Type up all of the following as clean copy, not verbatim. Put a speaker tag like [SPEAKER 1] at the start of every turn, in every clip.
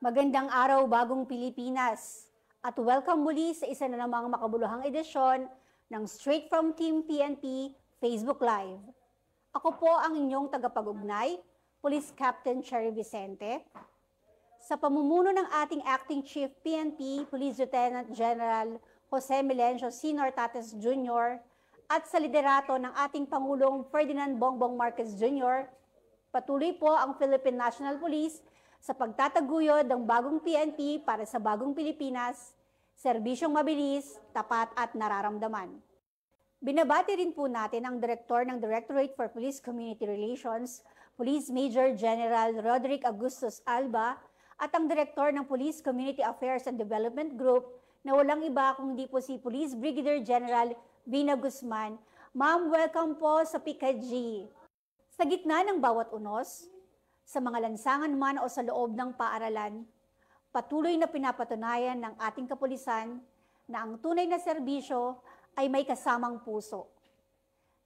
[SPEAKER 1] Magandang araw, Bagong Pilipinas, at welcome muli sa isa na namang makabuluhang edisyon ng Straight from Team PNP Facebook Live. Ako po ang inyong tagapag-ugnay, Police Captain Cherry Vicente. Sa pamumuno ng ating Acting Chief PNP, Police Lieutenant General Jose Melencio C. Nortates Jr. at sa liderato ng ating Pangulong Ferdinand Bongbong Marcos Jr., patuloy po ang Philippine National Police sa pagtataguyod ng bagong PNP para sa bagong Pilipinas, serbisyong mabilis, tapat at nararamdaman. Binabati rin po natin ang Direktor ng Directorate for Police Community Relations, Police Major General Roderick Augustus Alba, at ang Direktor ng Police Community Affairs and Development Group na walang iba kundi po si Police Brigadier General Vina Guzman. Ma'am, welcome po sa PKG. Sa gitna ng bawat unos, sa mga lansangan man o sa loob ng paaralan, patuloy na pinapatunayan ng ating kapulisan na ang tunay na serbisyo ay may kasamang puso.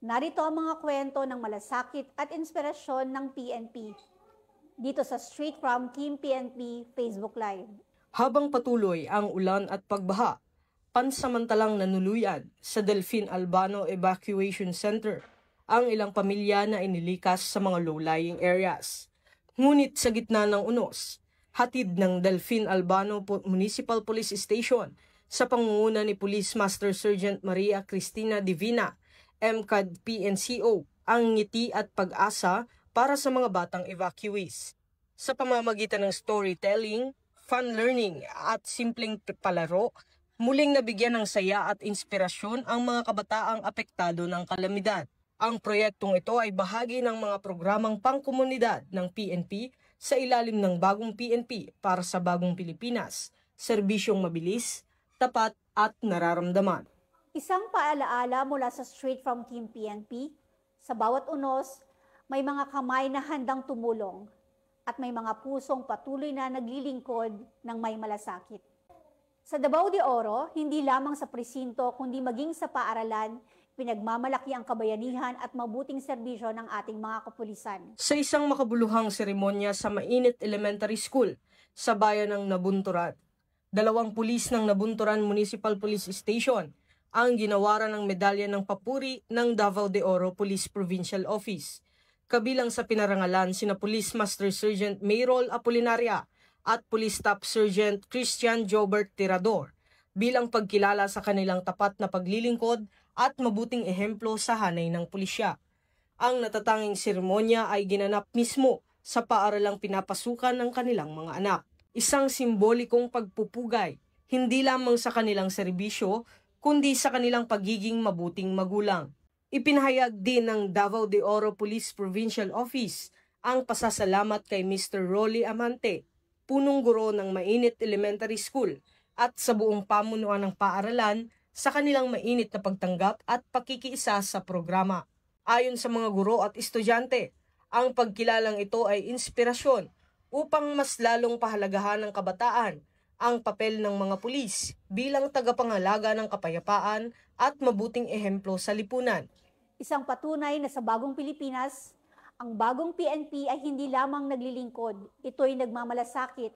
[SPEAKER 1] Narito ang mga kwento ng malasakit at inspirasyon ng PNP dito sa Straight from Team PNP Facebook Live.
[SPEAKER 2] Habang patuloy ang ulan at pagbaha, pansamantalang nanuluyan sa Delfin Albano Evacuation Center ang ilang pamilya na inilikas sa mga low-lying areas. Ngunit sa gitna ng unos, hatid ng Delfin Albano Municipal Police Station sa pangunguna ni Police Master Sergeant Maria Cristina Divina, MCAD PNCO, ang ngiti at pag-asa para sa mga batang evacuees. Sa pamamagitan ng storytelling, fun learning at simpleng palaro, muling nabigyan ng saya at inspirasyon ang mga kabataang apektado ng kalamidad. Ang proyektong ito ay bahagi ng mga programang pangkomunidad ng PNP sa ilalim ng bagong PNP para sa bagong Pilipinas, serbisyong mabilis, tapat at nararamdaman.
[SPEAKER 1] Isang paalaala mula sa Straight from Team PNP, sa bawat unos, may mga kamay na handang tumulong at may mga pusong patuloy na naglilingkod ng may malasakit. Sa Davao de Oro, hindi lamang sa presinto kundi maging sa paaralan, pinagmamalaki ang kabayanihan at mabuting serbisyo ng ating mga kapulisan.
[SPEAKER 2] Sa isang makabuluhang seremonya sa Mainit Elementary School sa bayan ng Nabunturan, 2 pulis ng Nabunturan Municipal Police Station ang ginawaran ng medalya ng papuri ng Davao de Oro Police Provincial Office. Kabilang sa pinarangalan sina Police Master Sergeant Mayrol Apolinaria at Police Staff Sergeant Christian Jobert Tirador bilang pagkilala sa kanilang tapat na paglilingkod at mabuting ehemplo sa hanay ng pulisya. Ang natatanging seremonya ay ginanap mismo sa paaralang pinapasukan ng kanilang mga anak. Isang simbolikong pagpupugay, hindi lamang sa kanilang serbisyo, kundi sa kanilang pagiging mabuting magulang. Ipinahayag din ng Davao de Oro Police Provincial Office ang pasasalamat kay Mr. Rolly Amante, punong guro ng Mainit Elementary School, at sa buong pamunuan ng paaralan sa kanilang mainit na pagtanggap at pakikiisa sa programa. Ayon sa mga guro at estudyante, ang pagkilalang ito ay inspirasyon upang mas lalong pahalagahan ng kabataan ang papel ng mga pulis bilang tagapangalaga ng kapayapaan at mabuting ehemplo sa lipunan.
[SPEAKER 1] Isang patunay na sa bagong Pilipinas, ang bagong PNP ay hindi lamang naglilingkod, ito'y nagmamalasakit,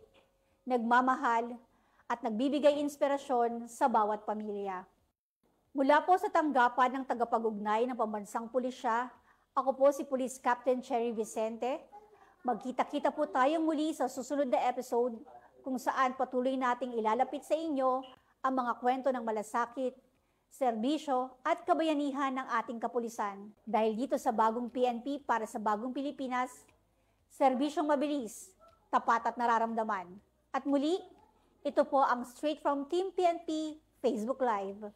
[SPEAKER 1] nagmamahal, at nagbibigay inspirasyon sa bawat pamilya. Mula po sa tanggapan ng tagapag-ugnay ng Pambansang Pulisya, ako po si Police Captain Cherry Vicente. Magkita-kita po tayong muli sa susunod na episode kung saan patuloy nating ilalapit sa inyo ang mga kwento ng malasakit, serbisyo at kabayanihan ng ating kapulisan. Dahil dito sa bagong PNP para sa bagong Pilipinas, serbisyong mabilis, tapat at nararamdaman. At muli, ito po ang Straight from Team PNP Facebook Live.